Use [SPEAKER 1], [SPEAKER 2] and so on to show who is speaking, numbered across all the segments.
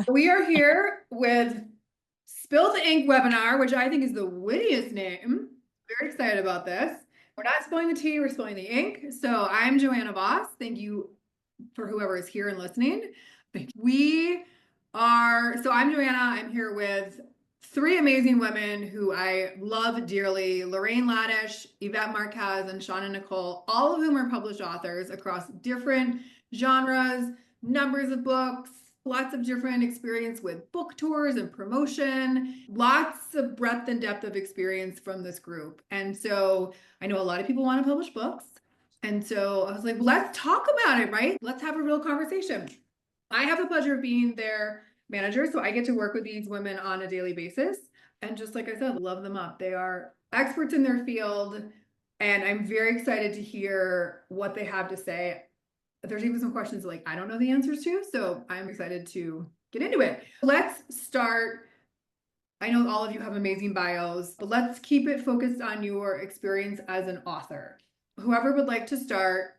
[SPEAKER 1] We are here with Spill the Ink webinar, which I think is the wittiest name. Very excited about this. We're not spilling the tea, we're spilling the ink. So I'm Joanna Voss. Thank you for whoever is here and listening. I'm Joanna. I'm here with three amazing women who I love dearly, Lorraine Laddish, Yvette Marquez, and Shauna Nicole, all of whom are published authors across different genres, numbers of books, lots of different experience with book tours and promotion, lots of breadth and depth of experience from this group. And so I know a lot of people want to publish books. And so I was like, let's talk about it, right? Let's have a real conversation. I have the pleasure of being their manager, so I get to work with these women on a daily basis. And just like I said, love them up. They are experts in their field, and I'm very excited to hear what they have to say. There's even some questions like I don't know the answers to, so I'm excited to get into it. Let's start. I know all of you have amazing bios, but let's keep it focused on your experience as an author. Whoever would like to start,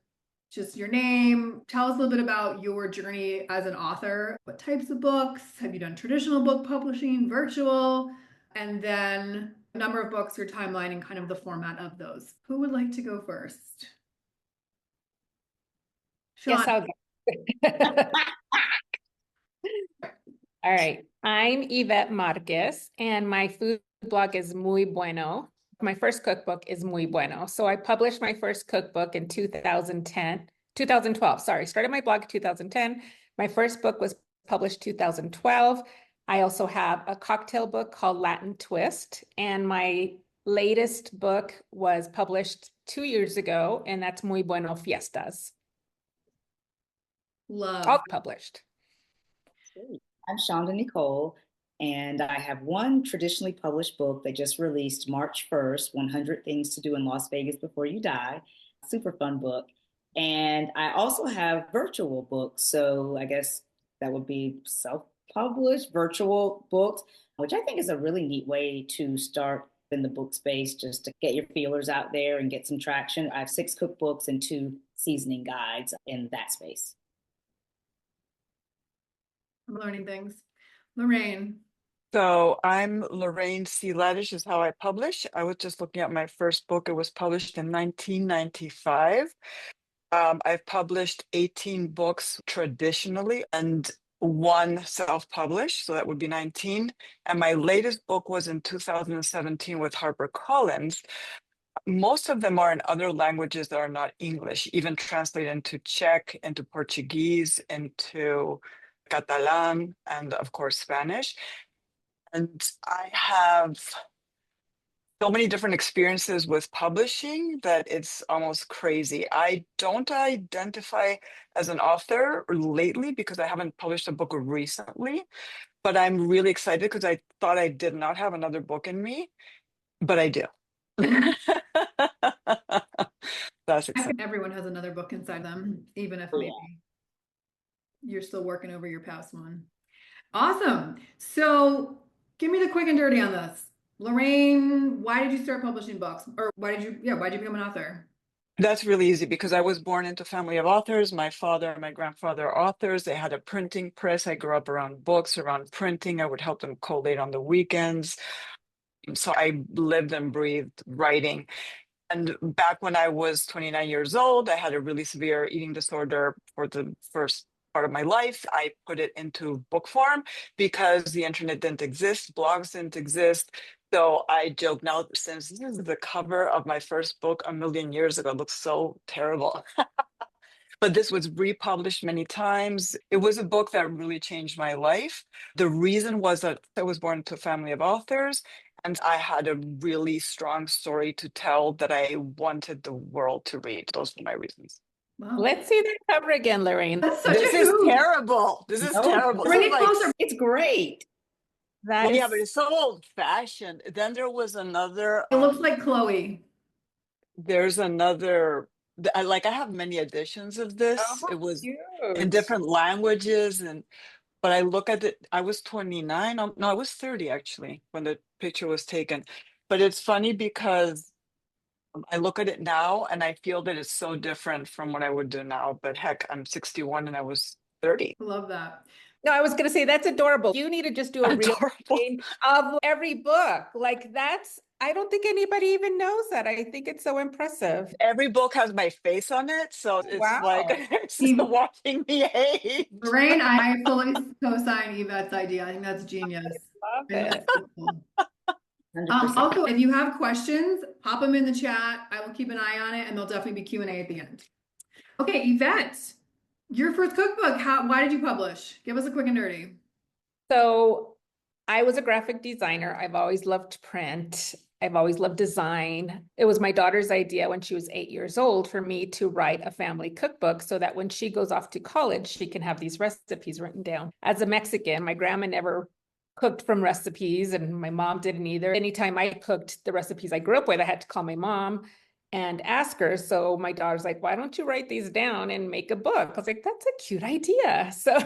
[SPEAKER 1] just your name, tell us a little bit about your journey as an author. What types of books? Have you done traditional book publishing, virtual? And then number of books, your timeline, and kind of the format of those. Who would like to go first?
[SPEAKER 2] Yes,
[SPEAKER 1] Sean.
[SPEAKER 2] I'll go. All right. I'm Yvette Marquez, and my food blog is Muy Bueno. My first cookbook is Muy Bueno. So I published my first cookbook in 2012. Sorry, started my blog in 2010. My first book was published 2012. I also have a cocktail book called Latin Twist, and my latest book was published 2 years ago, and that's Muy Bueno Fiestas.
[SPEAKER 1] Love.
[SPEAKER 2] All published.
[SPEAKER 3] I'm Shonda Nicole, and I have one traditionally published book that just released March 1st, 100 Things to Do in Las Vegas Before You Die. Super fun book. And I also have virtual books. So I guess that would be self-published virtual books, which I think is a really neat way to start in the book space, just to get your feelers out there and get some traction. I have 6 cookbooks and 2 seasoning guides in that space.
[SPEAKER 1] I'm learning things. Lorraine.
[SPEAKER 4] So I'm Lorraine C. Laddish is how I publish. I was just looking at my first book. It was published in 1995. I've published 18 books traditionally and one self-published, so that would be 19. And my latest book was in 2017 with HarperCollins. Most of them are in other languages that are not English, even translated into Czech, into Portuguese, into Catalan, and of course, Spanish. And I have so many different experiences with publishing that it's almost crazy. I don't identify as an author lately because I haven't published a book recently, but I'm really excited because I thought I did not have another book in me, but I do. That's exciting.
[SPEAKER 1] Everyone has another book inside them, even if maybe you're still working over your past one. Awesome. So give me the quick and dirty on this. Lorraine, why did you start publishing books? Or why'd you become an author?
[SPEAKER 4] That's really easy because I was born into a family of authors. My father and my grandfather are authors. They had a printing press. I grew up around books, around printing. I would help them collate on the weekends. So I lived and breathed writing. And back when I was 29 years old, I had a really severe eating disorder for the first part of my life. I put it into book form because the internet didn't exist, blogs didn't exist. So I joke now, since this is the cover of my first book a million years ago, it looks so terrible. But this was republished many times. It was a book that really changed my life. The reason was that I was born into a family of authors, and I had a really strong story to tell that I wanted the world to read. Those were my reasons.
[SPEAKER 1] Wow.
[SPEAKER 2] Let's see that cover again, Lorraine.
[SPEAKER 4] This is terrible. This is terrible.
[SPEAKER 1] Bring it closer.
[SPEAKER 3] It's great.
[SPEAKER 4] Yeah, but it's so old fashioned. Then there was another.
[SPEAKER 1] It looks like Chloe.
[SPEAKER 4] There's another. I have many editions of this. It was in different languages, but I look at it. I was 29. No, I was 30 actually when the picture was taken. But it's funny because I look at it now and I feel that it's so different from what I would do now. But heck, I'm 61 and I was 30.
[SPEAKER 1] Love that.
[SPEAKER 2] No, I was going to say that's adorable. You need to just do a real
[SPEAKER 4] Adorable.
[SPEAKER 2] thing of every book. Like that's, I don't think anybody even knows that. I think it's so impressive.
[SPEAKER 4] Every book has my face on it, so it's like
[SPEAKER 2] Wow.
[SPEAKER 4] it's just a walking the age.
[SPEAKER 1] Lorraine, I fully co-sign Yvette's idea. I think that's genius.
[SPEAKER 2] Love
[SPEAKER 1] I think
[SPEAKER 2] it.
[SPEAKER 1] that's so cool.
[SPEAKER 3] 100%.
[SPEAKER 1] Also, if you have questions, pop them in the chat. I will keep an eye on it, and there'll definitely be Q&A at the end. Okay, Yvette, your first cookbook. Why did you publish? Give us a quick and dirty.
[SPEAKER 2] So I was a graphic designer. I've always loved print. I've always loved design. It was my daughter's idea when she was 8 years old for me to write a family cookbook so that when she goes off to college, she can have these recipes written down. As a Mexican, my grandma never cooked from recipes and my mom didn't either. Anytime I cooked the recipes I grew up with, I had to call my mom and ask her. So my daughter's like, why don't you write these down and make a book? I was like, that's a cute idea. So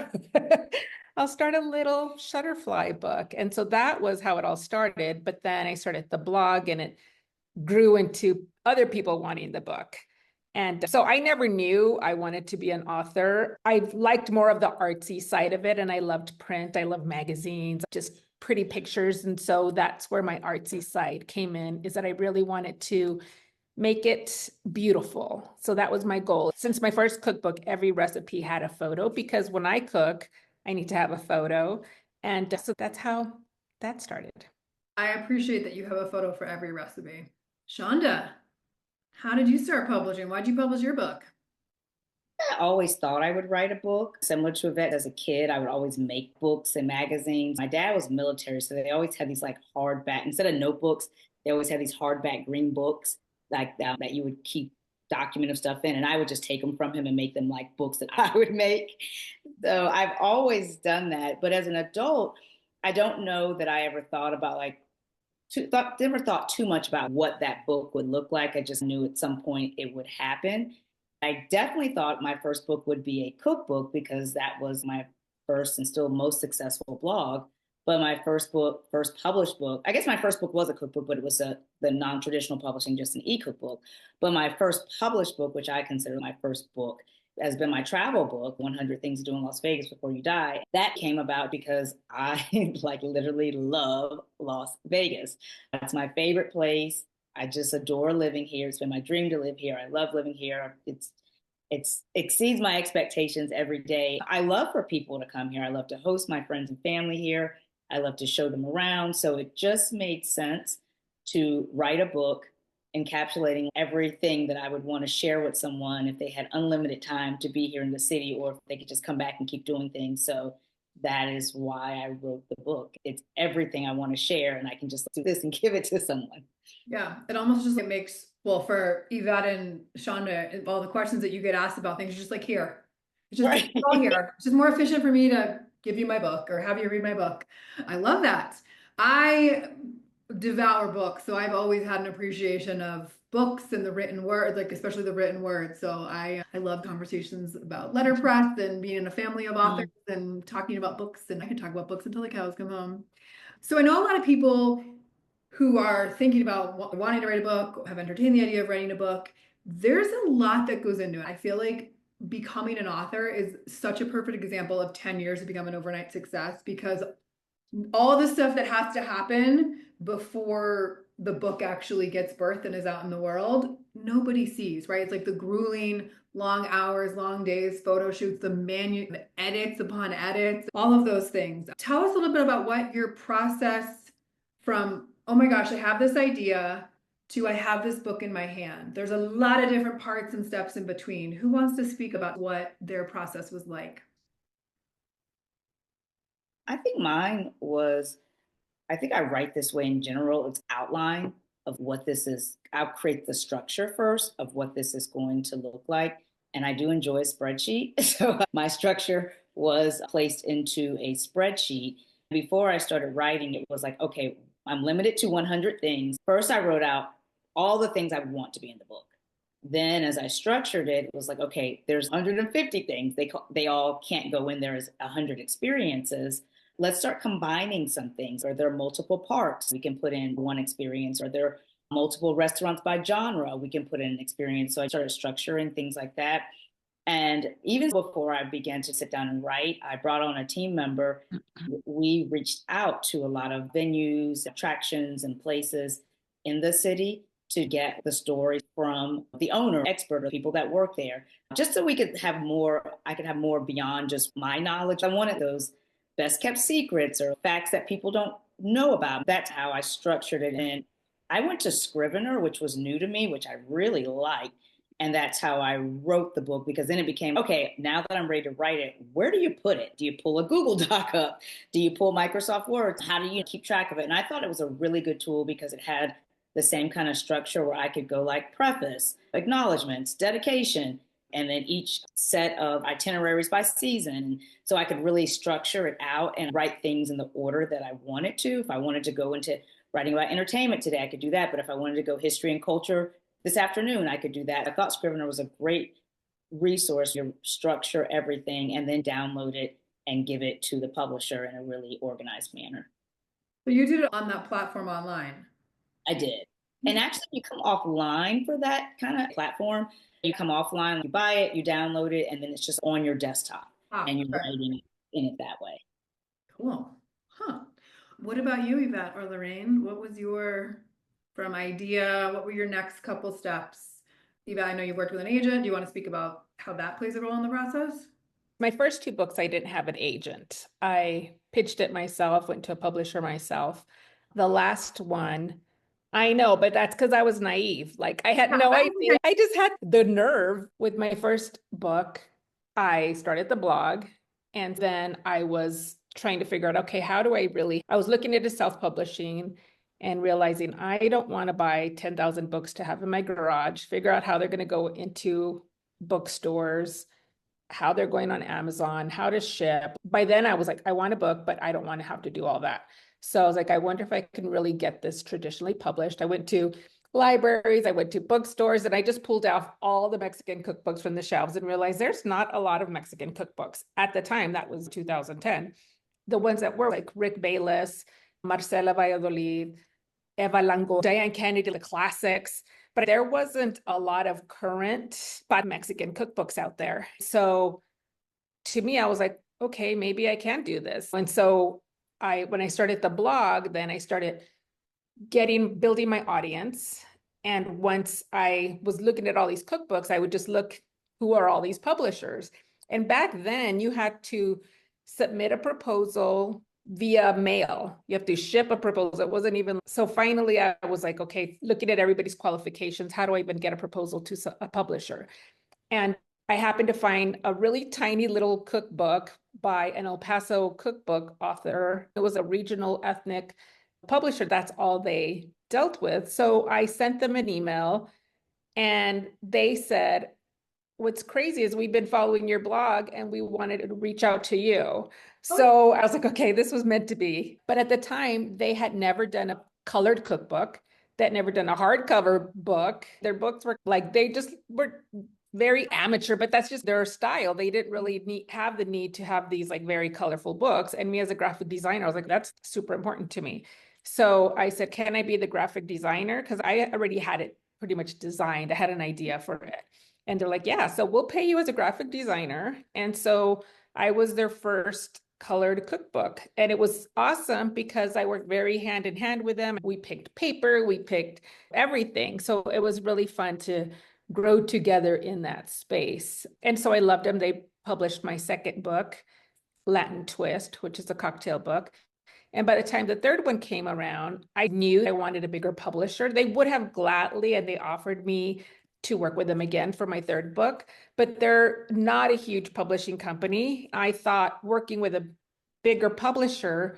[SPEAKER 2] I'll start a little Shutterfly book. And so that was how it all started. But then I started the blog and it grew into other people wanting the book. And so I never knew I wanted to be an author. I liked more of the artsy side of it. And I loved print. I love magazines, just pretty pictures. And so that's where my artsy side came in, is that I really wanted to make it beautiful. So that was my goal. Since my first cookbook, every recipe had a photo because when I cook, I need to have a photo. And so that's how that started.
[SPEAKER 1] I appreciate that you have a photo for every recipe. Shonda, how did you start publishing? Why'd you publish your book?
[SPEAKER 3] I always thought I would write a book. Similar to Yvette, as a kid, I would always make books and magazines. My dad was military, so they always had these like hardback, instead of notebooks, they always had these hardback green books like that you would keep document of stuff in. And I would just take them from him and make them like books that I would make. So I've always done that. But as an adult, I don't know that I ever thought about never thought too much about what that book would look like. I just knew at some point it would happen. I definitely thought my first book would be a cookbook because that was my first and still most successful blog. But my first published book, I guess my first book was a cookbook, but it was the non-traditional publishing, just an e-cookbook. But my first published book, which I consider my first book, has been my travel book, 100 Things to Do in Las Vegas Before You Die. That came about because I like literally love Las Vegas. That's my favorite place. I just adore living here. It's been my dream to live here. I love living here. It exceeds my expectations every day. I love for people to come here. I love to host my friends and family here. I love to show them around. So it just made sense to write a book encapsulating everything that I would want to share with someone if they had unlimited time to be here in the city, or if they could just come back and keep doing things. So that is why I wrote the book. It's everything I want to share, and I can just do this and give it to someone.
[SPEAKER 1] Yeah, it almost just like makes, well, for Yvette and Shonda, all the questions that you get asked about things, just like here. It's just
[SPEAKER 3] Right.
[SPEAKER 1] it's all here. It's just more efficient for me to give you my book or have you read my book. I love that. I devour books, so I've always had an appreciation of books and the written word, like especially the written word. So I love conversations about letterpress and being in a family of authors and talking about books, and I can talk about books until the cows come home. So I know a lot of people who are thinking about wanting to write a book, have entertained the idea of writing a book. There's a lot that goes into it. I feel like becoming an author is such a perfect example of 10 years to become an overnight success, because all the stuff that has to happen before the book actually gets birthed and is out in the world, nobody sees, right? It's like the grueling long hours, long days, photo shoots, the edits upon edits, all of those things. Tell us a little bit about what your process from, oh my gosh, I have this idea, to I have this book in my hand. There's a lot of different parts and steps in between. Who wants to speak about what their process was like?
[SPEAKER 3] I think mine was, I think I write this way in general. It's outline of what this is. I'll create the structure first of what this is going to look like. And I do enjoy a spreadsheet. So my structure was placed into a spreadsheet. Before I started writing, it was like, okay, I'm limited to 100 things. First, I wrote out all the things I would want to be in the book. Then as I structured it, it was like, okay, there's 150 things. They all can't go in there as 100 experiences. Let's start combining some things. Are there multiple parks? We can put in one experience. Are there multiple restaurants by genre? We can put in an experience. So I started structuring things like that. And even before I began to sit down and write, I brought on a team member. We reached out to a lot of venues, attractions, and places in the city to get the story from the owner, expert, or people that work there, just so we could have more, I could have more beyond just my knowledge. I wanted those best kept secrets or facts that people don't know about. That's how I structured it. And I went to Scrivener, which was new to me, which I really liked. And that's how I wrote the book, because then it became, okay, now that I'm ready to write it, where do you put it? Do you pull a Google Doc up? Do you pull Microsoft Word? How do you keep track of it? And I thought it was a really good tool because it had the same kind of structure where I could go like preface, acknowledgments, dedication, and then each set of itineraries by season. So I could really structure it out and write things in the order that I wanted to. If I wanted to go into writing about entertainment today, I could do that. But if I wanted to go history and culture this afternoon, I could do that. I thought Scrivener was a great resource. You structure everything and then download it and give it to the publisher in a really organized manner.
[SPEAKER 1] So you did it on that platform online.
[SPEAKER 3] I did. And actually, you come offline for that kind of platform. You come offline, you buy it, you download it, and then it's just on your desktop and you're writing in it that way.
[SPEAKER 1] Cool. Huh. What about you, Yvette or Lorraine? What was your, from idea, what were your next couple steps? Yvette, I know you worked with an agent. Do you want to speak about how that plays a role in the process?
[SPEAKER 2] My first two books, I didn't have an agent. I pitched it myself, went to a publisher myself. The last one, I know, but that's because I was naive. Like I had no idea. I just had the nerve with my first book. I started the blog and then I was trying to figure out, okay, how do I was looking into self-publishing and realizing I don't want to buy 10,000 books to have in my garage, figure out how they're going to go into bookstores, how they're going on Amazon, how to ship. By then I was like, I want a book, but I don't want to have to do all that. So I was like, I wonder if I can really get this traditionally published. I went to libraries, I went to bookstores, and I just pulled out all the Mexican cookbooks from the shelves and realized there's not a lot of Mexican cookbooks. At the time, that was 2010. The ones that were like Rick Bayless, Marcela Valladolid, Eva Longoria, Diane Kennedy, the classics. But there wasn't a lot of current Mexican cookbooks out there. So to me, I was like, okay, maybe I can do this. And so when I started the blog, then I started building my audience. And once I was looking at all these cookbooks, I would just look, who are all these publishers? And back then you had to submit a proposal via mail. You have to ship a proposal. It wasn't even, so finally I was like, okay, looking at everybody's qualifications, how do I even get a proposal to a publisher? And I happened to find a really tiny little cookbook by an El Paso cookbook author. It was a regional ethnic publisher. That's all they dealt with. So I sent them an email and they said, what's crazy is we've been following your blog and we wanted to reach out to you. So I was like, okay, this was meant to be. But at the time, they had never done a colored cookbook. They'd never done a hardcover book. Their books were like, they just were very amateur, but that's just their style. They didn't really have the need to have these like very colorful books. And me as a graphic designer, I was like, that's super important to me. So I said, can I be the graphic designer? Because I already had it pretty much designed. I had an idea for it. And they're like, yeah, so we'll pay you as a graphic designer. And so I was their first colored cookbook. And it was awesome because I worked very hand in hand with them. We picked paper, we picked everything. So it was really fun to grow together in that space. And so I loved them. They published my second book, Latin Twist, which is a cocktail book. And by the time the third one came around, I knew I wanted a bigger publisher. They would have gladly, and they offered me to work with them again for my third book, but they're not a huge publishing company. I thought working with a bigger publisher,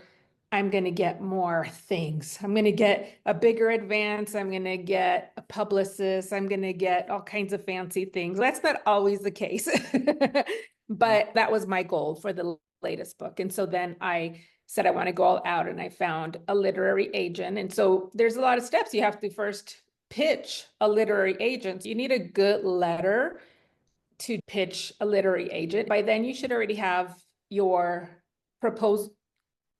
[SPEAKER 2] I'm going to get more things. I'm going to get a bigger advance. I'm going to get a publicist. I'm going to get all kinds of fancy things. That's not always the case, but that was my goal for the latest book. And so then I said, I want to go all out, and I found a literary agent. And so there's a lot of steps. You have to first pitch a literary agent. You need a good letter to pitch a literary agent. By then you should already have your proposal.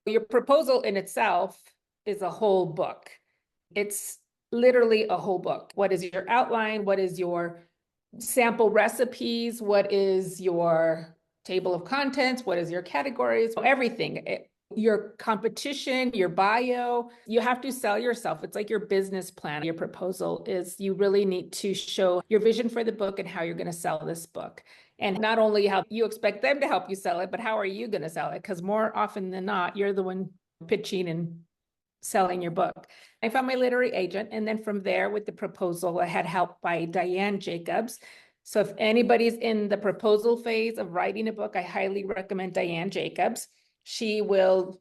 [SPEAKER 2] Your proposal in itself is a whole book. It's literally a whole book. What is your outline? What is your sample recipes, what is your table of contents, what is your categories, everything. Your competition, your bio, you have to sell yourself. It's like your business plan. Your proposal is you really need to show your vision for the book and how you're going to sell this book. And not only how you expect them to help you sell it, but how are you going to sell it? Because more often than not, you're the one pitching and selling your book. I found my literary agent. And then from there, with the proposal, I had help by Diane Jacobs. So if anybody's in the proposal phase of writing a book, I highly recommend Diane Jacobs. She will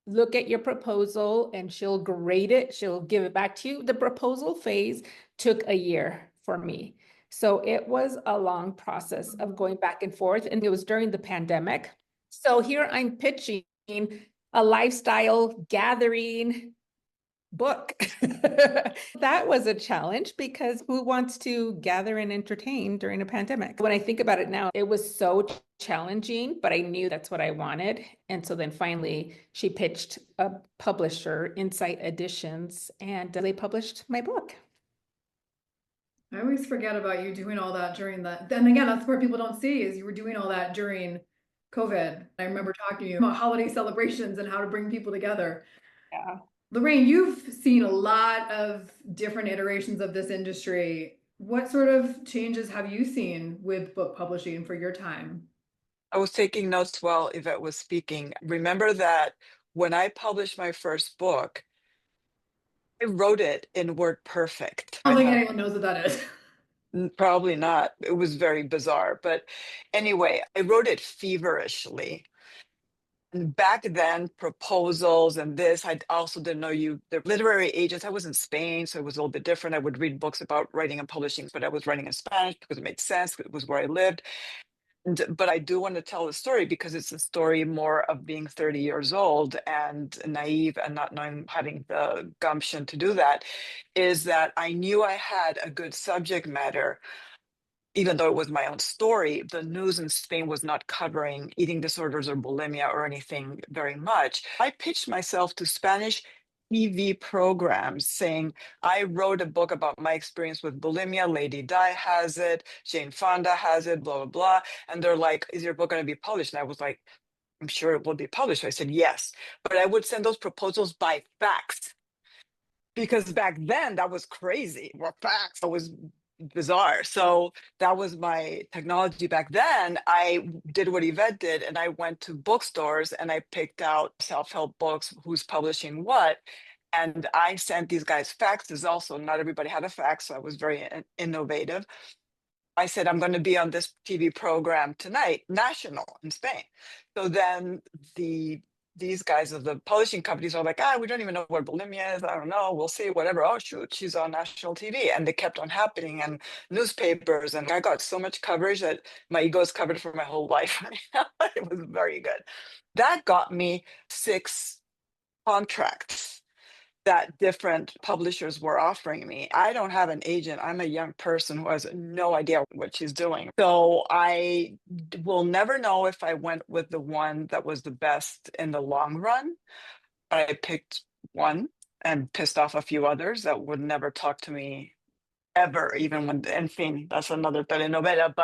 [SPEAKER 2] look at your proposal and she'll grade it. She'll give it back to you. The proposal phase took a year for me. So it was a long process of going back and forth. And it was during the pandemic. So here I'm pitching a lifestyle gathering book. That was a challenge because who wants to gather and entertain during a pandemic? When I think about it now, it was so challenging, but I knew that's what I wanted. And so then finally she pitched a publisher, Insight Editions, and they published my book.
[SPEAKER 1] I always forget about you doing all that during that. Then again, that's where people don't see is you were doing all that during COVID. I remember talking to you about holiday celebrations and how to bring people together.
[SPEAKER 2] Yeah.
[SPEAKER 1] Lorraine, you've seen a lot of different iterations of this industry. What sort of changes have you seen with book publishing for your time?
[SPEAKER 4] I was taking notes while Yvette was speaking. Remember that when I published my first book, I wrote it in WordPerfect.
[SPEAKER 1] I don't think anyone knows what that is.
[SPEAKER 4] Probably not. It was very bizarre. But anyway, I wrote it feverishly. And back then, proposals and this, I also didn't know the literary agents. I was in Spain, so it was a little bit different. I would read books about writing and publishing, but I was writing in Spanish because it made sense. It was where I lived. But I do want to tell the story because it's a story more of being 30 years old and naive and not knowing, having the gumption to do that, is that I knew I had a good subject matter. Even though it was my own story, the news in Spain was not covering eating disorders or bulimia or anything very much. I pitched myself to Spanish TV programs saying, I wrote a book about my experience with bulimia. Lady Di has it. Jane Fonda has it, blah, blah, blah. And they're like, is your book going to be published? And I was like, I'm sure it will be published. I said, yes. But I would send those proposals by fax because back then that was crazy. Well, fax, that was bizarre. So that was my technology back then. I did what Yvette did, and I went to bookstores and I picked out self-help books, who's publishing what. And I sent these guys faxes also. Not everybody had a fax, so I was very innovative. I said, I'm going to be on this TV program tonight, national in Spain. So then these guys of the publishing companies are like, we don't even know what bulimia is. I don't know. We'll see, whatever. Oh, shoot, she's on national TV. And they kept on happening and newspapers. And I got so much coverage that my ego is covered for my whole life. It was very good. That got me 6 contracts that different publishers were offering me. I don't have an agent. I'm a young person who has no idea what she's doing. So I will never know if I went with the one that was the best in the long run. I picked one and pissed off a few others that would never talk to me ever, even when, en fin, that's another telenovela,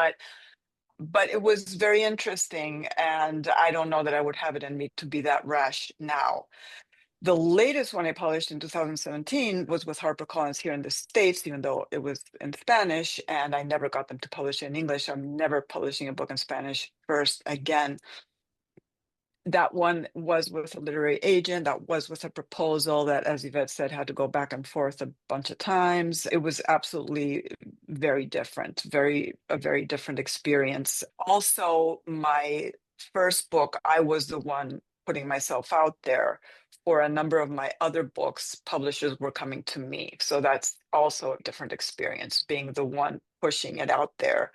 [SPEAKER 4] but it was very interesting. And I don't know that I would have it in me to be that rash now. The latest one I published in 2017 was with HarperCollins here in the States, even though it was in Spanish, and I never got them to publish it in English. I'm never publishing a book in Spanish first again. That one was with a literary agent, that was with a proposal that, as Yvette said, had to go back and forth a bunch of times. It was absolutely very different, a very different experience. Also, my first book, I was the one putting myself out there. For a number of my other books, publishers were coming to me. So that's also a different experience, being the one pushing it out there.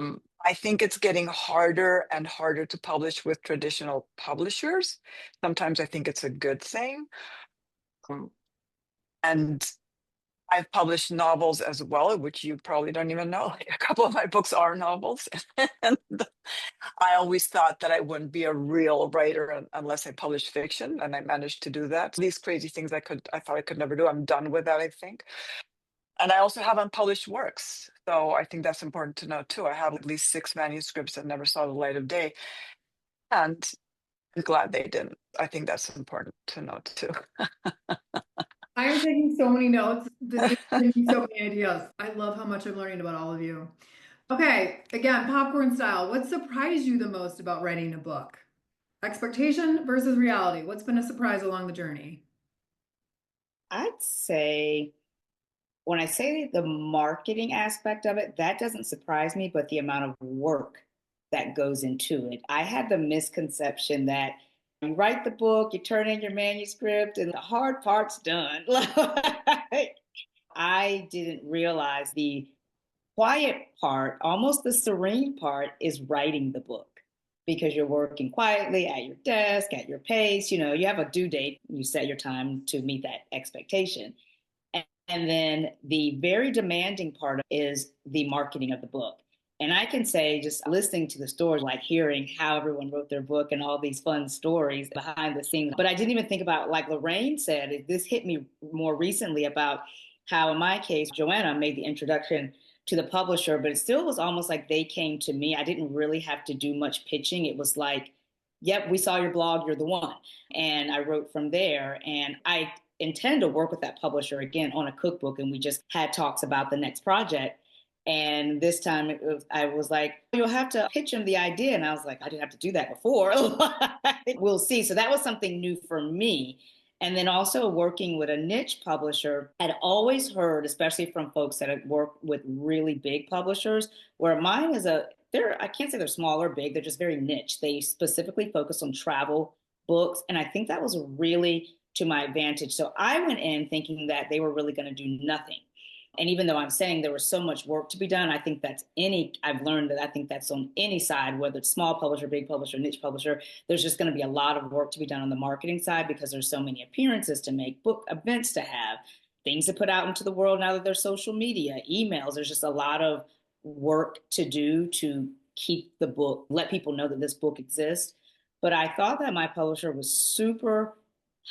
[SPEAKER 4] I think it's getting harder and harder to publish with traditional publishers. Sometimes I think it's a good thing. And I've published novels as well, which you probably don't even know. A couple of my books are novels. And I always thought that I wouldn't be a real writer unless I published fiction, and I managed to do that. These crazy things I thought I could never do. I'm done with that, I think. And I also have unpublished works. So I think that's important to know too. I have at least 6 manuscripts that never saw the light of day, and I'm glad they didn't. I think that's important to know too.
[SPEAKER 1] I am taking so many notes. This is giving me so many ideas. I love how much I'm learning about all of you. Okay, again, popcorn style. What surprised you the most about writing a book? Expectation versus reality. What's been a surprise along the journey?
[SPEAKER 3] I'd say when I say the marketing aspect of it, that doesn't surprise me, but the amount of work that goes into it. I had the misconception that you write the book, you turn in your manuscript, and the hard part's done. Like, I didn't realize the quiet part, almost the serene part, is writing the book because you're working quietly at your desk, at your pace. You know, you have a due date, you set your time to meet that expectation. And then the very demanding part is the marketing of the book. And I can say, just listening to the stories, like hearing how everyone wrote their book and all these fun stories behind the scenes. But I didn't even think about, like Lorraine said, this hit me more recently about how, in my case, Joanna made the introduction to the publisher, but it still was almost like they came to me. I didn't really have to do much pitching. It was like, yep, we saw your blog, you're the one. And I wrote from there. And I intend to work with that publisher again on a cookbook. And we just had talks about the next project. And this time I was like, you'll have to pitch him the idea. And I was like, I didn't have to do that before. We'll see. So that was something new for me. And then also working with a niche publisher, I'd always heard, especially from folks that had worked with really big publishers, where mine is I can't say they're small or big, they're just very niche. They specifically focus on travel books. And I think that was really to my advantage. So I went in thinking that they were really going to do nothing. And even though I'm saying there was so much work to be done, I think I've learned that I think that's on any side, whether it's small publisher, big publisher, niche publisher, there's just going to be a lot of work to be done on the marketing side because there's so many appearances to make, book events to have, things to put out into the world now that there's social media, emails. There's just a lot of work to do to keep the book, let people know that this book exists. But I thought that my publisher was super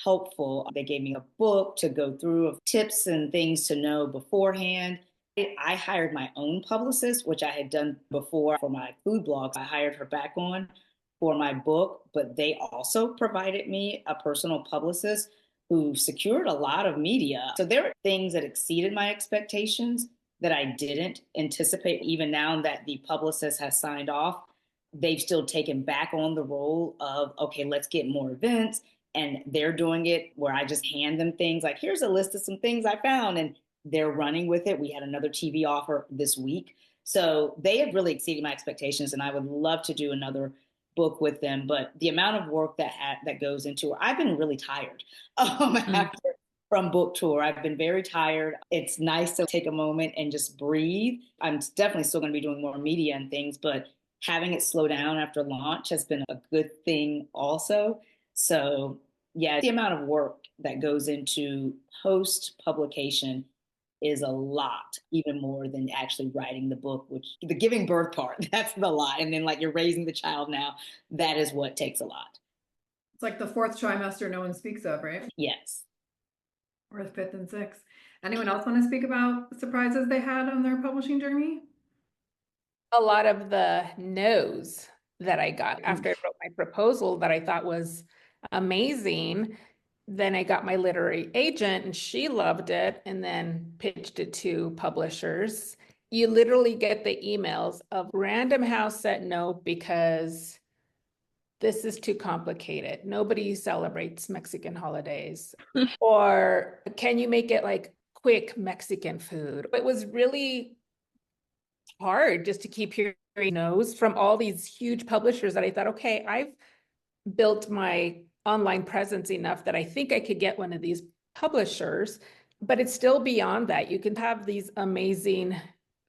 [SPEAKER 3] helpful. They gave me a book to go through of tips and things to know beforehand. I hired my own publicist, which I had done before for my food blogs. I hired her back on for my book, but they also provided me a personal publicist who secured a lot of media. So there were things that exceeded my expectations that I didn't anticipate. Even now that the publicist has signed off, they've still taken back on the role of, okay, let's get more events. And they're doing it where I just hand them things like, here's a list of some things I found, and they're running with it. We had another TV offer this week. So they have really exceeded my expectations, and I would love to do another book with them. But the amount of work that goes into it, I've been really tired from book tour. I've been very tired. It's nice to take a moment and just breathe. I'm definitely still going to be doing more media and things, but having it slow down after launch has been a good thing also. So yeah, the amount of work that goes into post publication is a lot, even more than actually writing the book, which the giving birth part, that's the lot. And then like you're raising the child now, that is what takes a lot.
[SPEAKER 1] It's like the fourth trimester no one speaks of, right?
[SPEAKER 3] Yes.
[SPEAKER 1] Or the fifth and sixth. Anyone else want to speak about surprises they had on their publishing journey?
[SPEAKER 2] A lot of the no's that I got after I wrote my proposal that I thought was amazing. Then I got my literary agent and she loved it and then pitched it to publishers. You literally get the emails of Random House said no because this is too complicated. Nobody celebrates Mexican holidays. Or can you make it like quick Mexican food? It was really hard just to keep hearing no's from all these huge publishers that I thought, okay, I've built my online presence enough that I think I could get one of these publishers, but it's still beyond that. You can have these amazing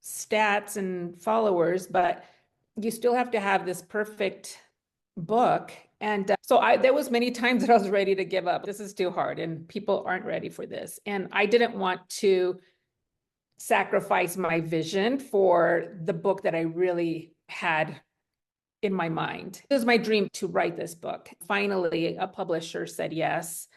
[SPEAKER 2] stats and followers, but you still have to have this perfect book. And there was many times that I was ready to give up. This is too hard and people aren't ready for this. And I didn't want to sacrifice my vision for the book that I really had in my mind. It was my dream to write this book. Finally, a publisher said yes.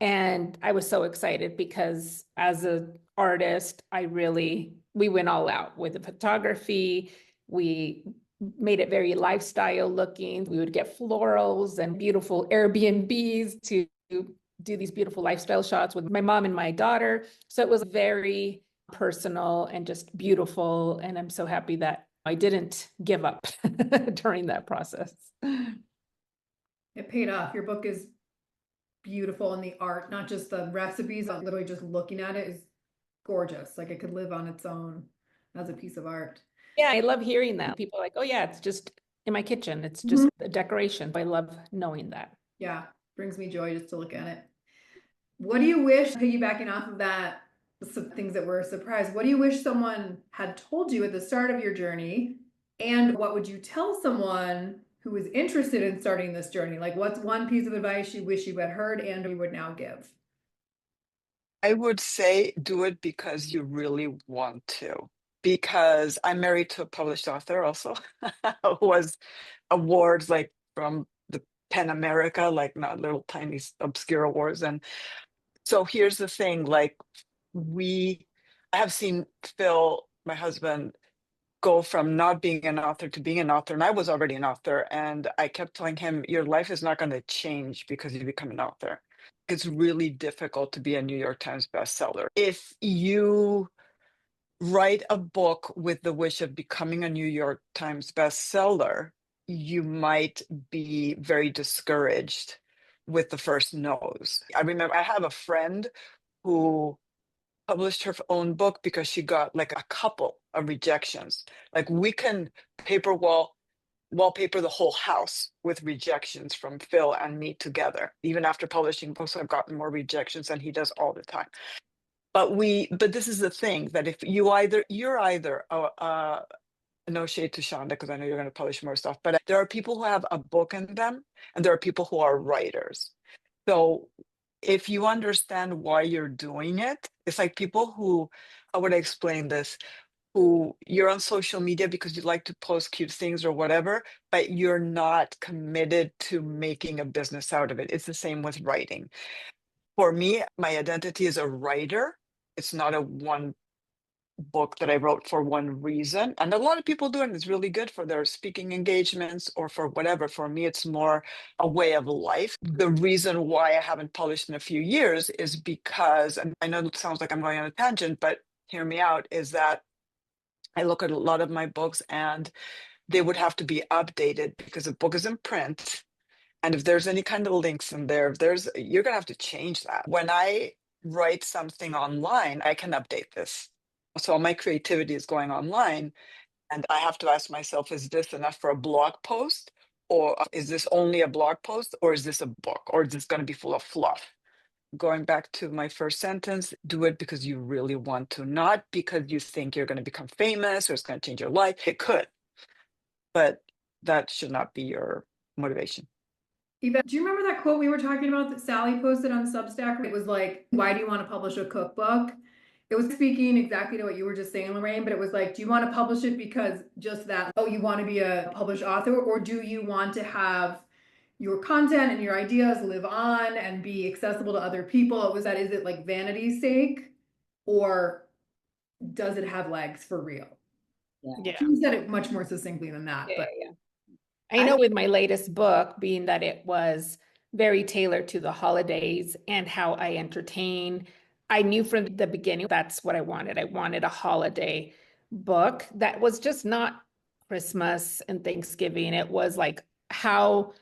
[SPEAKER 2] And I was so excited because as an artist, I really we went all out with the photography. We made it very lifestyle looking. We would get florals and beautiful Airbnbs to do these beautiful lifestyle shots with my mom and my daughter. So it was very personal and just beautiful. And I'm so happy that I didn't give up during that process.
[SPEAKER 1] It paid off. Your book is beautiful, and the art, not just the recipes, literally just looking at it is gorgeous. Like it could live on its own as a piece of art.
[SPEAKER 2] Yeah, I love hearing that. People are like, oh yeah, it's just in my kitchen. It's just a decoration. I love knowing that.
[SPEAKER 1] Yeah, brings me joy just to look at it. What do you wish, piggybacking off of that, some things that were a surprise, what do you wish someone had told you at the start of your journey? And what would you tell someone who is interested in starting this journey? Like, what's one piece of advice you wish you had heard and you would now give?
[SPEAKER 4] I would say do it because you really want to. Because I'm married to a published author also, who has awards like from the Pen America, like not little tiny obscure awards. And so here's the thing, like I have seen Phil, my husband, go from not being an author to being an author. And I was already an author. And I kept telling him, your life is not going to change because you become an author. It's really difficult to be a New York Times bestseller. If you write a book with the wish of becoming a New York Times bestseller, you might be very discouraged with the first no's. I remember I have a friend who published her own book because she got like a couple of rejections. Like we can wallpaper the whole house with rejections from Phil and me together. Even after publishing books, I've gotten more rejections than he does all the time. But this is the thing, that if you're either no shade to Shonda, because I know you're going to publish more stuff, but there are people who have a book in them and there are people who are writers. So if you understand why you're doing it, it's like people who, how would I explain this? Who you're on social media because you like to post cute things or whatever, but you're not committed to making a business out of it. It's the same with writing. For me, my identity is a writer. It's not a one book that I wrote for one reason. And a lot of people do it, and it's really good for their speaking engagements or for whatever. For me, it's more a way of life. The reason why I haven't published in a few years is because, and I know it sounds like I'm going on a tangent, but hear me out, is that I look at a lot of my books and they would have to be updated because the book is in print. And if there's any kind of links in there, you're going to have to change that. When I write something online, I can update this. So my creativity is going online, and I have to ask myself, is this enough for a blog post? Or is this only a blog post? Or is this a book? Or is this going to be full of fluff? Going back to my first sentence, do it because you really want to, not because you think you're going to become famous or it's going to change your life. It could, but that should not be your motivation.
[SPEAKER 1] Eva, do you remember that quote we were talking about that Sally posted on Substack? It was like, why do you want to publish a cookbook? It was speaking exactly to what you were just saying, Lorraine, but it was like, do you want to publish it because just that, oh, you want to be a published author, or do you want to have your content and your ideas live on and be accessible to other people? It was that, is it like vanity's sake, or does it have legs for real?
[SPEAKER 2] Yeah.
[SPEAKER 1] You said it much more succinctly than that, but
[SPEAKER 2] I know with my latest book, being that it was very tailored to the holidays and how I entertain, I knew from the beginning that's what I wanted. I wanted a holiday book that was just not Christmas and Thanksgiving. It was like how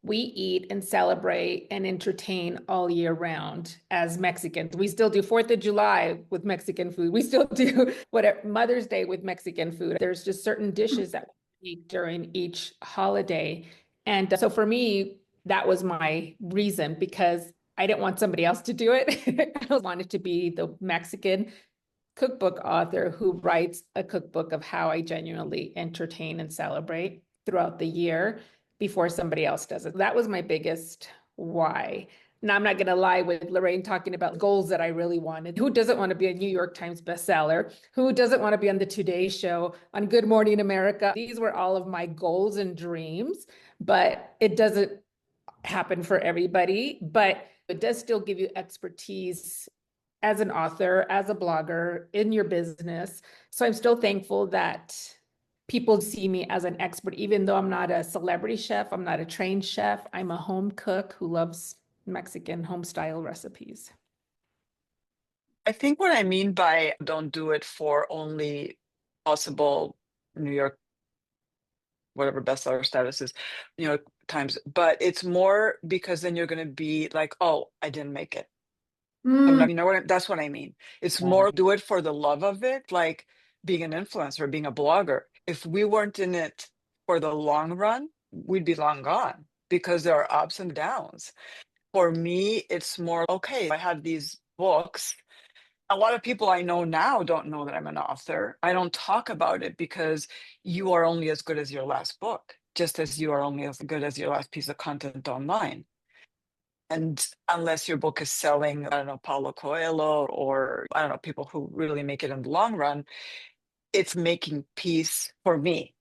[SPEAKER 2] we eat and celebrate and entertain all year round as Mexicans. We still do 4th of July with Mexican food. We still do whatever Mother's Day with Mexican food. There's just certain dishes that we eat during each holiday. And so for me, that was my reason, because I didn't want somebody else to do it. I wanted to be the Mexican cookbook author who writes a cookbook of how I genuinely entertain and celebrate throughout the year before somebody else does it. That was my biggest why. Now, I'm not going to lie with Lorraine talking about goals that I really wanted. Who doesn't want to be a New York Times bestseller? Who doesn't want to be on the Today Show, on Good Morning America? These were all of my goals and dreams, but it doesn't happen for everybody. But it does still give you expertise as an author, as a blogger, in your business. So I'm still thankful that people see me as an expert, even though I'm not a celebrity chef, I'm not a trained chef. I'm a home cook who loves Mexican home style recipes.
[SPEAKER 4] I think what I mean by don't do it for only possible New York, whatever bestseller status is, New York Times, but it's more because then you're going to be like, oh, I didn't make it. I'm
[SPEAKER 1] Mm,
[SPEAKER 4] not, that's what I mean. It's
[SPEAKER 3] Yeah.
[SPEAKER 4] more do it for the love of it, like being an influencer, being a blogger. If we weren't in it for the long run, we'd be long gone because there are ups and downs. For me, it's more, okay, I have these books. A lot of people I know now don't know that I'm an author. I don't talk about it because you are only as good as your last book, just as you are only as good as your last piece of content online. And unless your book is selling, I don't know, Paulo Coelho or I don't know, people who really make it in the long run, it's making peace for me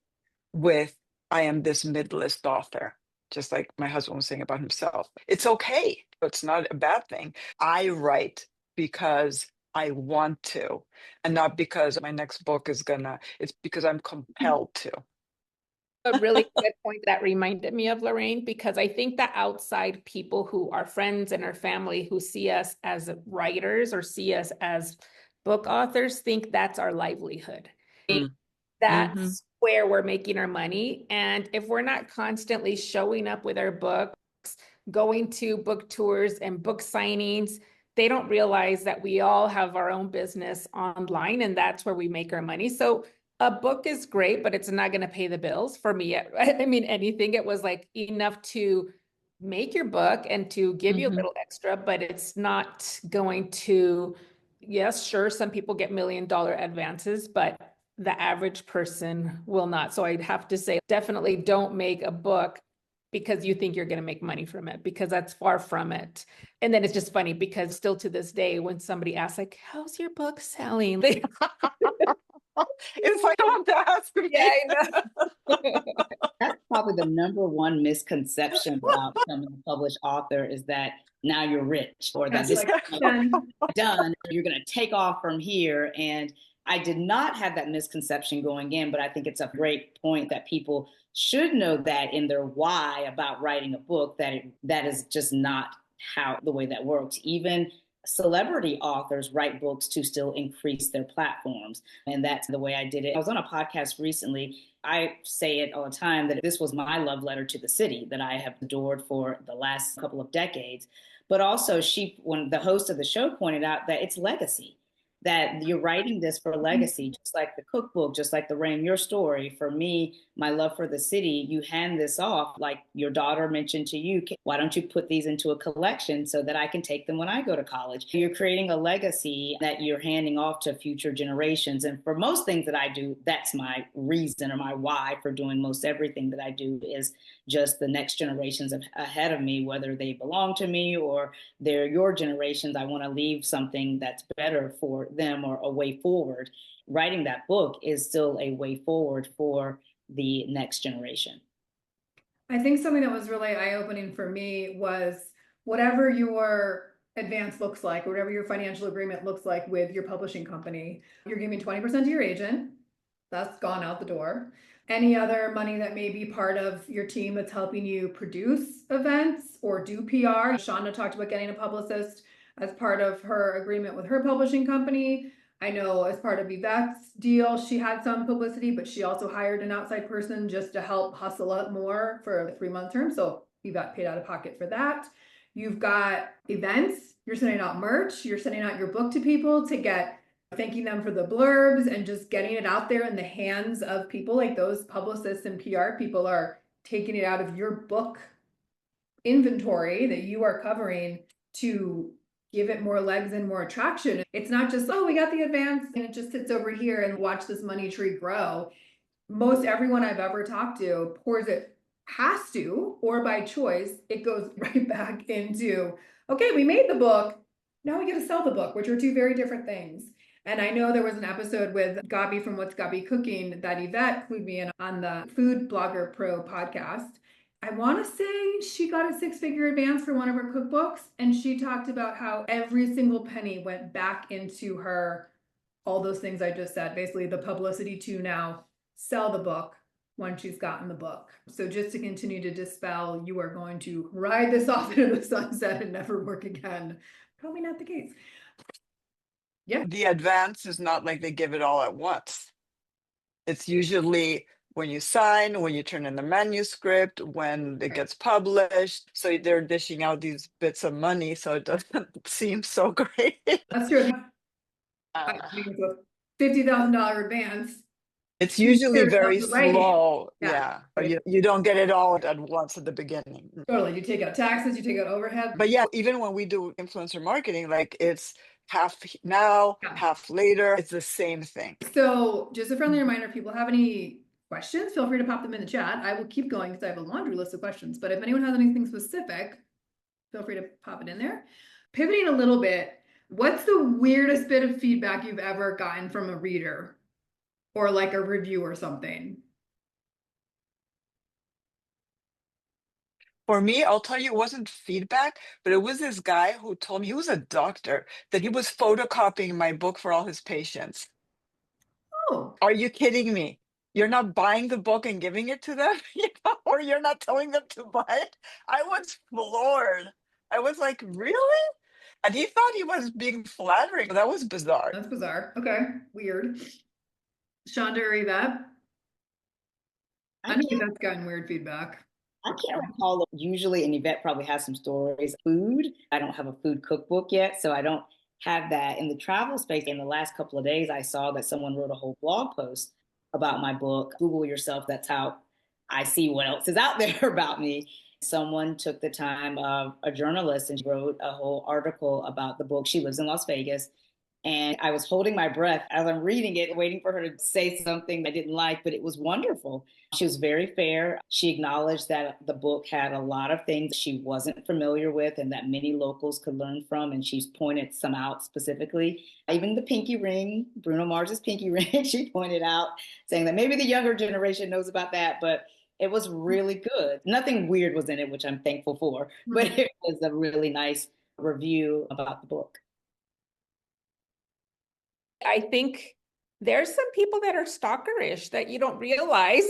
[SPEAKER 4] with I am this mid-list author, just like my husband was saying about himself. It's okay. It's not a bad thing. I write because I want to, and not because my next book is it's because I'm compelled to.
[SPEAKER 2] A really good point that reminded me of Lorraine, because I think that outside people who are friends and our family who see us as writers or see us as book authors think that's our livelihood.
[SPEAKER 4] Mm.
[SPEAKER 2] That's where we're making our money. And if we're not constantly showing up with our books, going to book tours and book signings, they don't realize that we all have our own business online, and that's where we make our money. So a book is great, but it's not going to pay the bills for me. I mean, anything. It was like enough to make your book and to give you a little extra, but it's not going to, yes, sure, some people get $1 million advances, but the average person will not. So I'd have to say, definitely don't make a book because you think you're going to make money from it, because that's far from it. And then it's just funny because still to this day, when somebody asks like, how's your book selling?
[SPEAKER 4] It's like, I have to ask me.
[SPEAKER 2] Yeah, I know.
[SPEAKER 3] That's probably the number one misconception about becoming a published author is that now you're rich or that
[SPEAKER 1] it's
[SPEAKER 3] this
[SPEAKER 1] like,
[SPEAKER 3] is
[SPEAKER 1] done.
[SPEAKER 3] done, you're going to take off from here. And I did not have that misconception going in, but I think it's a great point that people should know that in their why about writing a book, that is just not how the way that works. Even celebrity authors write books to still increase their platforms. And that's the way I did it. I was on a podcast recently. I say it all the time that this was my love letter to the city that I have adored for the last couple of decades. But also, when the host of the show pointed out that it's legacy, that you're writing this for legacy, just like the cookbook, just like Lorraine, your story. For me, my love for the city, you hand this off, like your daughter mentioned to you, why don't you put these into a collection so that I can take them when I go to college? You're creating a legacy that you're handing off to future generations. And for most things that I do, that's my reason or my why for doing most everything that I do is just the next generations ahead of me, whether they belong to me or they're your generations. I want to leave something that's better for them or a way forward. Writing that book is still a way forward for the next generation.
[SPEAKER 1] I think something that was really eye-opening for me was whatever your advance looks like, whatever your financial agreement looks like with your publishing company, you're giving 20% to your agent. That's gone out the door. Any other money that may be part of your team that's helping you produce events or do PR. Shonda talked about getting a publicist as part of her agreement with her publishing company. I know as part of Yvette's deal, she had some publicity, but she also hired an outside person just to help hustle up more for the 3-month term. So Yvette paid out of pocket for that. You've got events, you're sending out merch, you're sending out your book to people to get thanking them for the blurbs and just getting it out there in the hands of people. Like those publicists and PR people are taking it out of your book inventory that you are covering to give it more legs and more attraction. It's not just, oh, we got the advance and it just sits over here and watch this money tree grow. Most everyone I've ever talked to pours it, has to, or by choice, it goes right back into, okay, we made the book. Now we get to sell the book, which are two very different things. And I know there was an episode with Gabi from What's Gabi Cooking that Yvette clued me in on the Food Blogger Pro podcast. I want to say she got a six-figure advance for one of her cookbooks, and she talked about how every single penny went back into her, all those things I just said, basically the publicity to now sell the book once she's gotten the book. So just to continue to dispel, you are going to ride this off into the sunset and never work again. Probably not the case. Yeah.
[SPEAKER 4] The advance is not like they give it all at once. It's usually when you sign, when you turn in the manuscript, when it gets published. So they're dishing out these bits of money, so it doesn't seem so great.
[SPEAKER 1] That's true.
[SPEAKER 4] Uh,
[SPEAKER 1] I think it's a $50,000 advance.
[SPEAKER 4] It's usually
[SPEAKER 1] There's
[SPEAKER 4] very
[SPEAKER 1] stuff to write.
[SPEAKER 4] slow.
[SPEAKER 1] Yeah.
[SPEAKER 4] Yeah. You don't get it all at once at the beginning.
[SPEAKER 1] Totally. You take out taxes, you take out overhead.
[SPEAKER 4] But yeah, even when we do influencer marketing, like it's half now,
[SPEAKER 1] Yeah.
[SPEAKER 4] half later, it's the same thing.
[SPEAKER 1] So just a friendly reminder, if people have any questions, feel free to pop them in the chat. I will keep going because I have a laundry list of questions, but if anyone has anything specific, feel free to pop it in there. Pivoting a little bit, what's the weirdest bit of feedback you've ever gotten from a reader or like a review or something?
[SPEAKER 4] For me, I'll tell you, it wasn't feedback, but it was this guy who told me, he was a doctor, that he was photocopying my book for all his patients.
[SPEAKER 1] Oh,
[SPEAKER 4] Are you kidding me? You're not buying the book and giving it to them, or you're not telling them to buy it? I was floored. I was like, really? And he thought he was being flattering. That was bizarre.
[SPEAKER 1] that's bizarre. Okay, weird. Shonda or Yvette? I know that's gotten weird feedback.
[SPEAKER 3] I can't recall. Usually, and Yvette probably has some stories. Food. I don't have a food cookbook yet, so I don't have that. In the travel space, in the last couple of days, I saw that someone wrote a whole blog post about my book. Google yourself. That's how I see what else is out there about me. Someone took the time, a journalist, and wrote a whole article about the book. She lives in Las Vegas. And I was holding my breath as I'm reading it, waiting for her to say something I didn't like, but it was wonderful. She was very fair. She acknowledged that the book had a lot of things she wasn't familiar with and that many locals could learn from. And she's pointed some out specifically. Even the pinky ring, Bruno Mars's pinky ring, she pointed out, saying that maybe the younger generation knows about that, but it was really good. Nothing weird was in it, which I'm thankful for, but it was a really nice review about the book.
[SPEAKER 2] I think there's some people that are stalkerish that you don't realize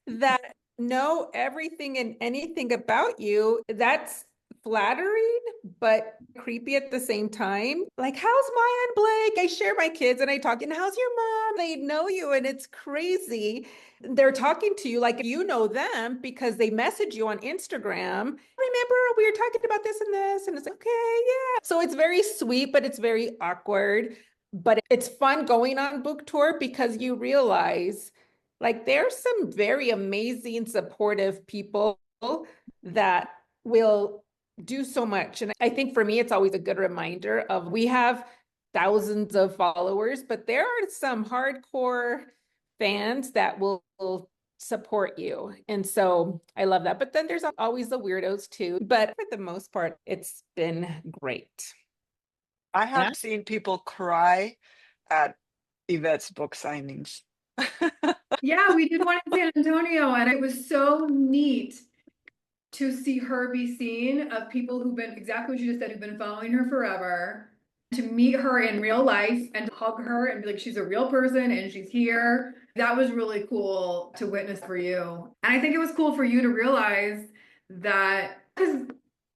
[SPEAKER 2] that know everything and anything about you. That's flattering, but creepy at the same time. Like, how's Maya and Blake? I share my kids and I talk, and how's your mom? They know you, and it's crazy. They're talking to you like you know them because they message you on Instagram. Remember, we were talking about this and this, and it's like, okay, yeah. So it's very sweet, but it's very awkward. But it's fun going on book tour because you realize like there's some very amazing, supportive people that will do so much. And I think for me, it's always a good reminder of we have thousands of followers, but there are some hardcore fans that will support you. And so I love that. But then there's always the weirdos too. But for the most part, it's been great.
[SPEAKER 4] I have seen people cry at Yvette's book signings.
[SPEAKER 1] Yeah, we did one in San Antonio, and it was so neat to see her be seen of people who've been exactly what you just said, who've been following her forever, to meet her in real life and to hug her and be like, she's a real person and she's here. That was really cool to witness for you. And I think it was cool for you to realize that, because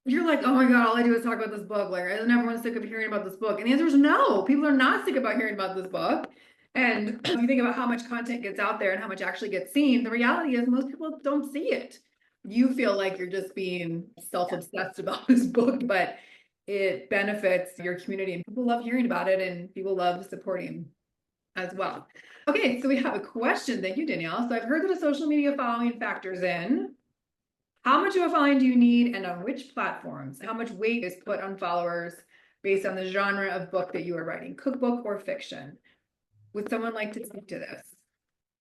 [SPEAKER 1] you're like, oh my God, all I do is talk about this book. Like, isn't everyone sick of hearing about this book? And the answer is no, people are not sick about hearing about this book. And if you think about how much content gets out there and how much actually gets seen, the reality is most people don't see it. You feel like you're just being self-obsessed about this book, but it benefits your community and people love hearing about it and people love supporting as well. Okay, so we have a question. Thank you, Danielle. So I've heard that a social media following factors in. How much of a following do you need and on which platforms? How much weight is put on followers based on the genre of book that you are writing, cookbook or fiction? Would someone like to speak to this?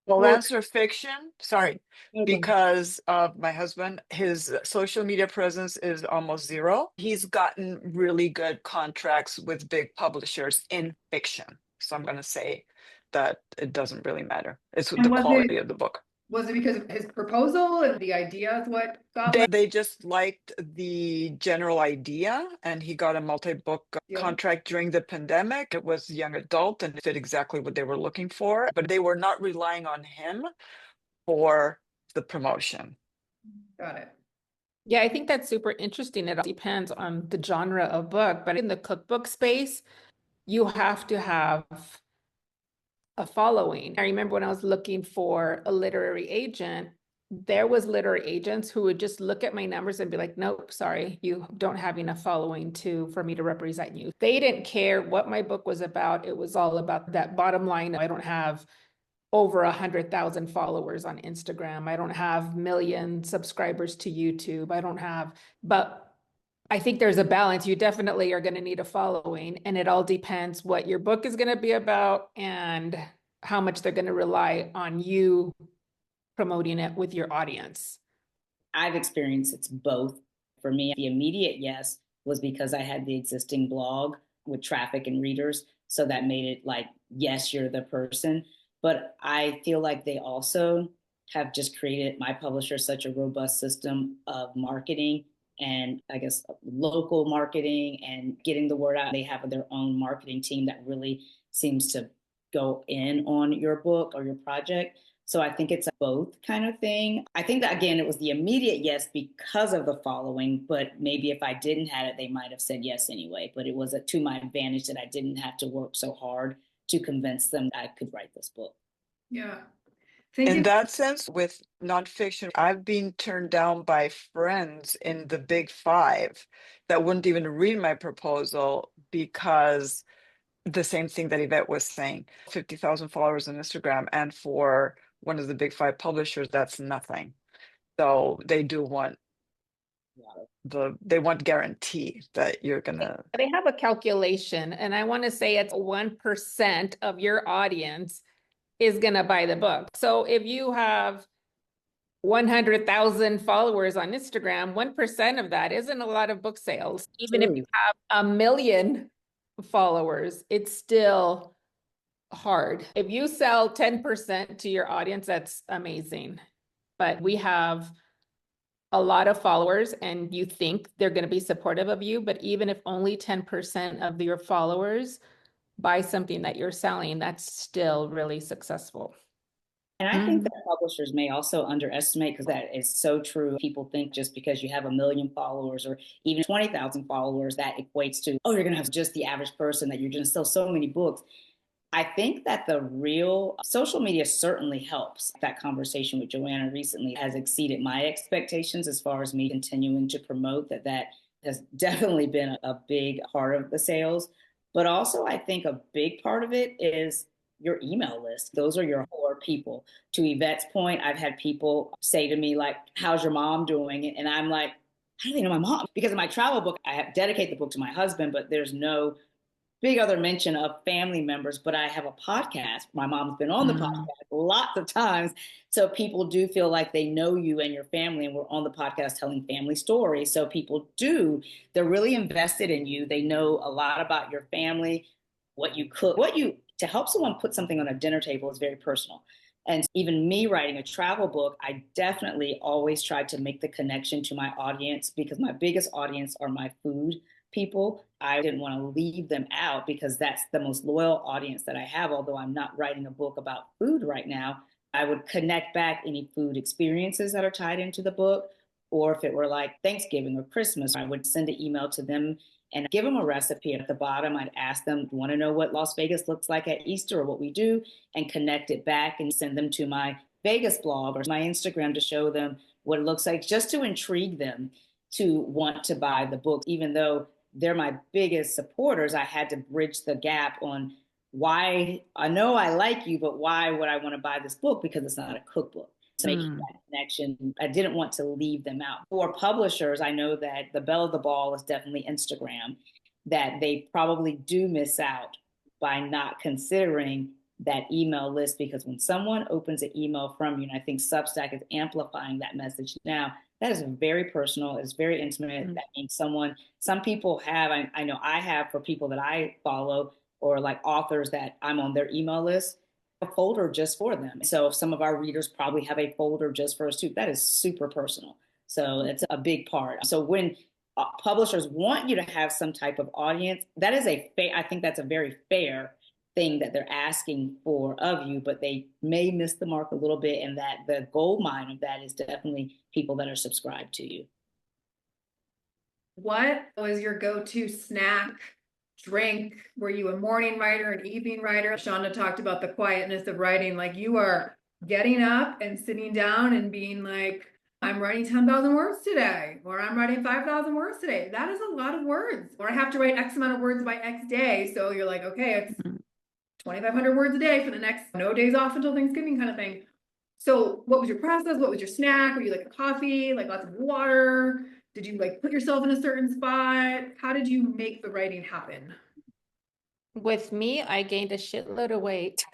[SPEAKER 4] Well, answer fiction. Sorry, because of my husband, his social media presence is almost zero. He's gotten really good contracts with big publishers in fiction. So I'm going to say that it doesn't really matter. It's the quality of the book.
[SPEAKER 1] Was it because of his proposal and the idea is what got
[SPEAKER 4] They just liked the general idea, and he got a multi-book
[SPEAKER 1] Yeah.
[SPEAKER 4] contract during the pandemic. It was young adult and it did exactly what they were looking for, but they were not relying on him for the promotion.
[SPEAKER 1] Got it.
[SPEAKER 2] Yeah, I think that's super interesting. It all depends on the genre of book, but in the cookbook space, you have to have a following. I remember when I was looking for a literary agent, there was literary agents who would just look at my numbers and be like, nope, sorry, you don't have enough following for me to represent you. They didn't care what my book was about. It was all about that bottom line. I don't have over 100,000 followers on Instagram. I don't have million subscribers to YouTube. I don't have, but I think there's a balance. You definitely are going to need a following, and it all depends what your book is going to be about and how much they're going to rely on you promoting it with your audience.
[SPEAKER 3] I've experienced it's both. For me, the immediate yes was because I had the existing blog with traffic and readers. So that made it like, yes, you're the person. But I feel like they also have just created, my publisher, such a robust system of marketing and I guess local marketing and getting the word out. They have their own marketing team that really seems to go in on your book or your project. So I think it's a both kind of thing. I think that, again, it was the immediate yes because of the following, but maybe if I didn't have it, they might have said yes anyway. But it was to my advantage that I didn't have to work so hard to convince them that I could write this book.
[SPEAKER 1] Yeah.
[SPEAKER 4] In that sense, with nonfiction, I've been turned down by friends in the big five that wouldn't even read my proposal because the same thing that Yvette was saying, 50,000 followers on Instagram, and for one of the big five publishers, that's nothing. So they do want they want guarantee that you're gonna.
[SPEAKER 2] They have a calculation, and I want to say it's 1% of your audience is gonna buy the book. So if you have 100,000 followers on Instagram, 1% of that isn't a lot of book sales. Even if you have 1 million followers, it's still hard. If you sell 10% to your audience, that's amazing. But we have a lot of followers and you think they're going to be supportive of you, but even if only 10% of your followers buy something that you're selling, that's still really successful.
[SPEAKER 3] And I think that publishers may also underestimate, because that is so true. People think just because you have 1 million followers or even 20,000 followers, that equates to, oh, you're going to have just the average person, that you're going to sell so many books. I think that the real social media certainly helps. That conversation with Joanna recently has exceeded my expectations as far as me continuing to promote that has definitely been a big part of the sales. But also, I think a big part of it is your email list. Those are your core people. To Yvette's point, I've had people say to me, like, how's your mom doing? And I'm like, how do they know my mom? Because in my travel book, I have dedicated the book to my husband, but there's no big other mention of family members. But I have a podcast. My mom's been on the podcast lots of times. So people do feel like they know you and your family, and we're on the podcast telling family stories. So people they're really invested in you. They know a lot about your family, what you cook, to help someone put something on a dinner table is very personal. And even me writing a travel book, I definitely always try to make the connection to my audience, because my biggest audience are my food people. I didn't want to leave them out because that's the most loyal audience that I have. Although I'm not writing a book about food right now, I would connect back any food experiences that are tied into the book. Or if it were like Thanksgiving or Christmas, I would send an email to them and give them a recipe. At the bottom, I'd ask them, want to know what Las Vegas looks like at Easter or what we do, and connect it back and send them to my Vegas blog or my Instagram to show them what it looks like, just to intrigue them to want to buy the book. Even though they're my biggest supporters, I had to bridge the gap on why. I know I like you, but why would I want to buy this book? Because it's not a cookbook. Making that connection, I didn't want to leave them out. For publishers, I know that the belle of the ball is definitely Instagram, that they probably do miss out by not considering that email list, because when someone opens an email from you, and I think Substack is amplifying that message now, that is very personal, it's very intimate. That means some people have, I know I have, for people that I follow, or like authors that I'm on their email list, a folder just for them. So if some of our readers probably have a folder just for us too. That is super personal. So it's a big part. So when publishers want you to have some type of audience, that is I think that's a very fair thing that they're asking for of you, but they may miss the mark a little bit, and that the gold mine of that is definitely people that are subscribed to you.
[SPEAKER 1] What was your go-to snack, drink? Were you a morning writer, an evening writer? Shonda talked about the quietness of writing. Like, you are getting up and sitting down and being like, I'm writing 10,000 words today, or I'm writing 5,000 words today. That is a lot of words. Or I have to write X amount of words by X day. So you're like, okay, it's 2,500 words a day for the next no days off until Thanksgiving kind of thing. So what was your process? What was your snack? Were you like a coffee, like lots of water? Did you like put yourself in a certain spot? How did you make the writing happen?
[SPEAKER 2] With me, I gained a shitload of weight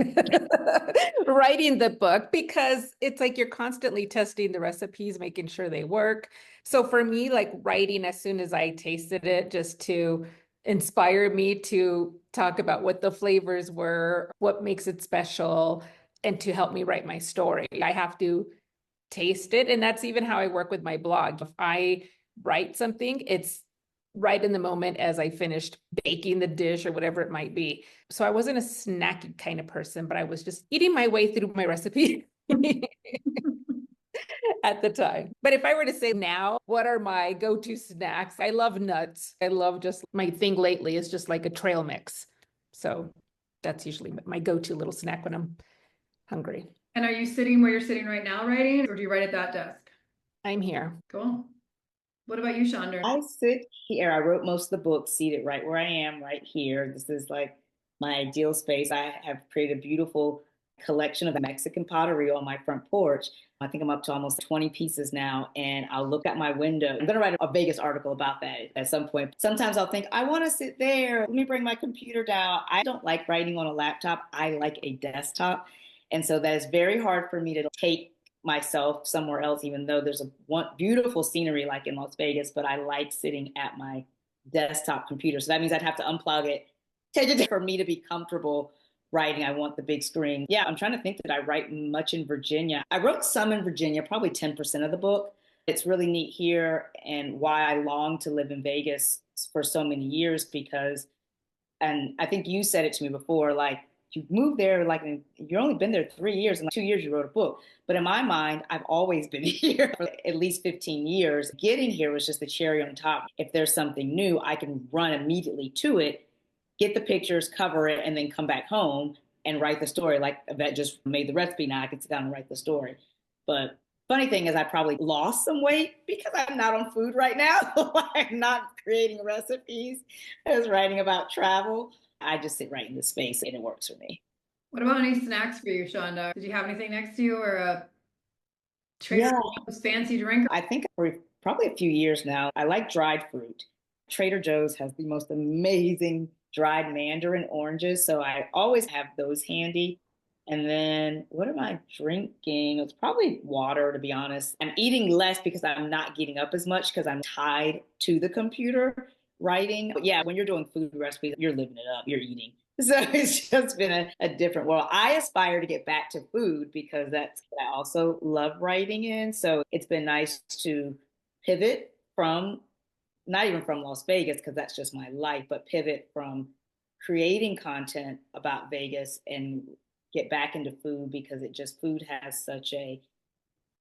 [SPEAKER 2] writing the book, because it's like you're constantly testing the recipes, making sure they work. So for me, like writing as soon as I tasted it, just to inspire me to talk about what the flavors were, what makes it special, and to help me write my story. I have to taste it. And that's even how I work with my blog. If I write something, it's right in the moment as I finished baking the dish or whatever it might be. So I wasn't a snacky kind of person, but I was just eating my way through my recipe at the time. But if I were to say now, what are my go-to snacks? I love nuts. I love, just my thing lately is just like a trail mix. So that's usually my go-to little snack when I'm hungry.
[SPEAKER 1] And are you sitting where you're sitting right now writing, or do you write at that desk?
[SPEAKER 2] I'm here.
[SPEAKER 1] Cool. What about you, Chandra?
[SPEAKER 3] I sit here. I wrote most of the book seated right where I am, right here. This is like my ideal space. I have created a beautiful collection of Mexican pottery on my front porch. I think I'm up to almost 20 pieces now, and I'll look out my window. I'm going to write a Vegas article about that at some point. Sometimes I'll think, I want to sit there. Let me bring my computer down. I don't like writing on a laptop. I like a desktop. And so that is very hard for me to take myself somewhere else, even though there's one beautiful scenery like in Las Vegas, but I like sitting at my desktop computer. So that means I'd have to unplug it, take it for me to be comfortable writing. I want the big screen. Yeah, I'm trying to think that I write much in Virginia. I wrote some in Virginia, probably 10% of the book. It's really neat here, and why I long to live in Vegas for so many years, because, and I think you said it to me before, like, you moved there, like, you've only been there 3 years, and like 2 years you wrote a book. But in my mind, I've always been here for at least 15 years. Getting here was just the cherry on top. If there's something new, I can run immediately to it, get the pictures, cover it, and then come back home and write the story. Like, that just made the recipe. Now I can sit down and write the story. But funny thing is, I probably lost some weight because I'm not on food right now. I'm not creating recipes. I was writing about travel. I just sit right in this space, and it works for me.
[SPEAKER 1] What about any snacks for you, Shonda? Did you have anything next to you, or a Trader Joe's fancy drink?
[SPEAKER 3] I think for probably a few years now, I like dried fruit. Trader Joe's has the most amazing dried mandarin oranges, so I always have those handy. And then what am I drinking? It's probably water, to be honest. I'm eating less because I'm not getting up as much because I'm tied to the computer writing. But yeah, when you're doing food recipes, you're living it up, you're eating. So it's just been a different world. I aspire to get back to food because that's what I also love writing in. So it's been nice to pivot from, not even from Las Vegas, because that's just my life, but pivot from creating content about Vegas and get back into food, because food has such a,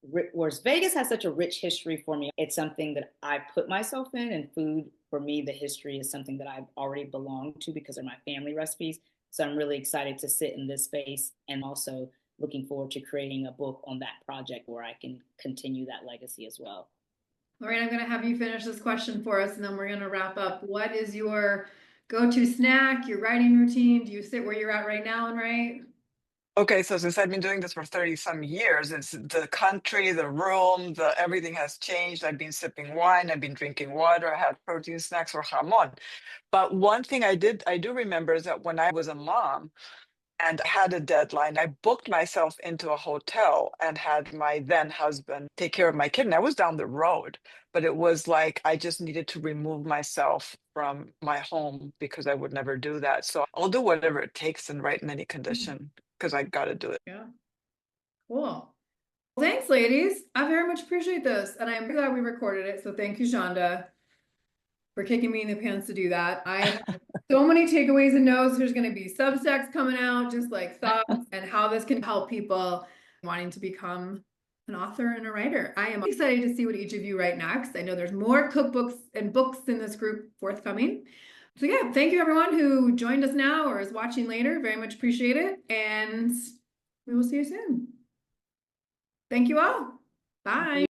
[SPEAKER 3] whereas Vegas has such a rich history for me. It's something that I put myself in, and food for me, the history is something that I've already belonged to because of my family recipes. So I'm really excited to sit in this space, and also looking forward to creating a book on that project where I can continue that legacy as well.
[SPEAKER 1] Lorraine, I'm going to have you finish this question for us, and then we're going to wrap up. What is your go-to snack, your writing routine? Do you sit where you're at right now and write?
[SPEAKER 4] Okay, so since I've been doing this for 30 some years, it's the country, the room, everything has changed. I've been sipping wine, I've been drinking water, I had protein snacks or jamon. But one thing I do remember is that when I was a mom and I had a deadline, I booked myself into a hotel and had my then husband take care of my kid. And I was down the road, but it was like I just needed to remove myself from my home because I would never do that. So I'll do whatever it takes and write in any condition. because I got to do it.
[SPEAKER 1] Yeah. Cool. Well, thanks, ladies. I very much appreciate this. And I'm glad we recorded it. So thank you, Shonda, for kicking me in the pants to do that. I have so many takeaways and notes. There's going to be Substacks coming out, just like thoughts and how this can help people wanting to become an author and a writer. I am excited to see what each of you write next. I know there's more cookbooks and books in this group forthcoming. So yeah, thank you everyone who joined us now or is watching later. Very much appreciate it. And we will see you soon. Thank you all. Bye.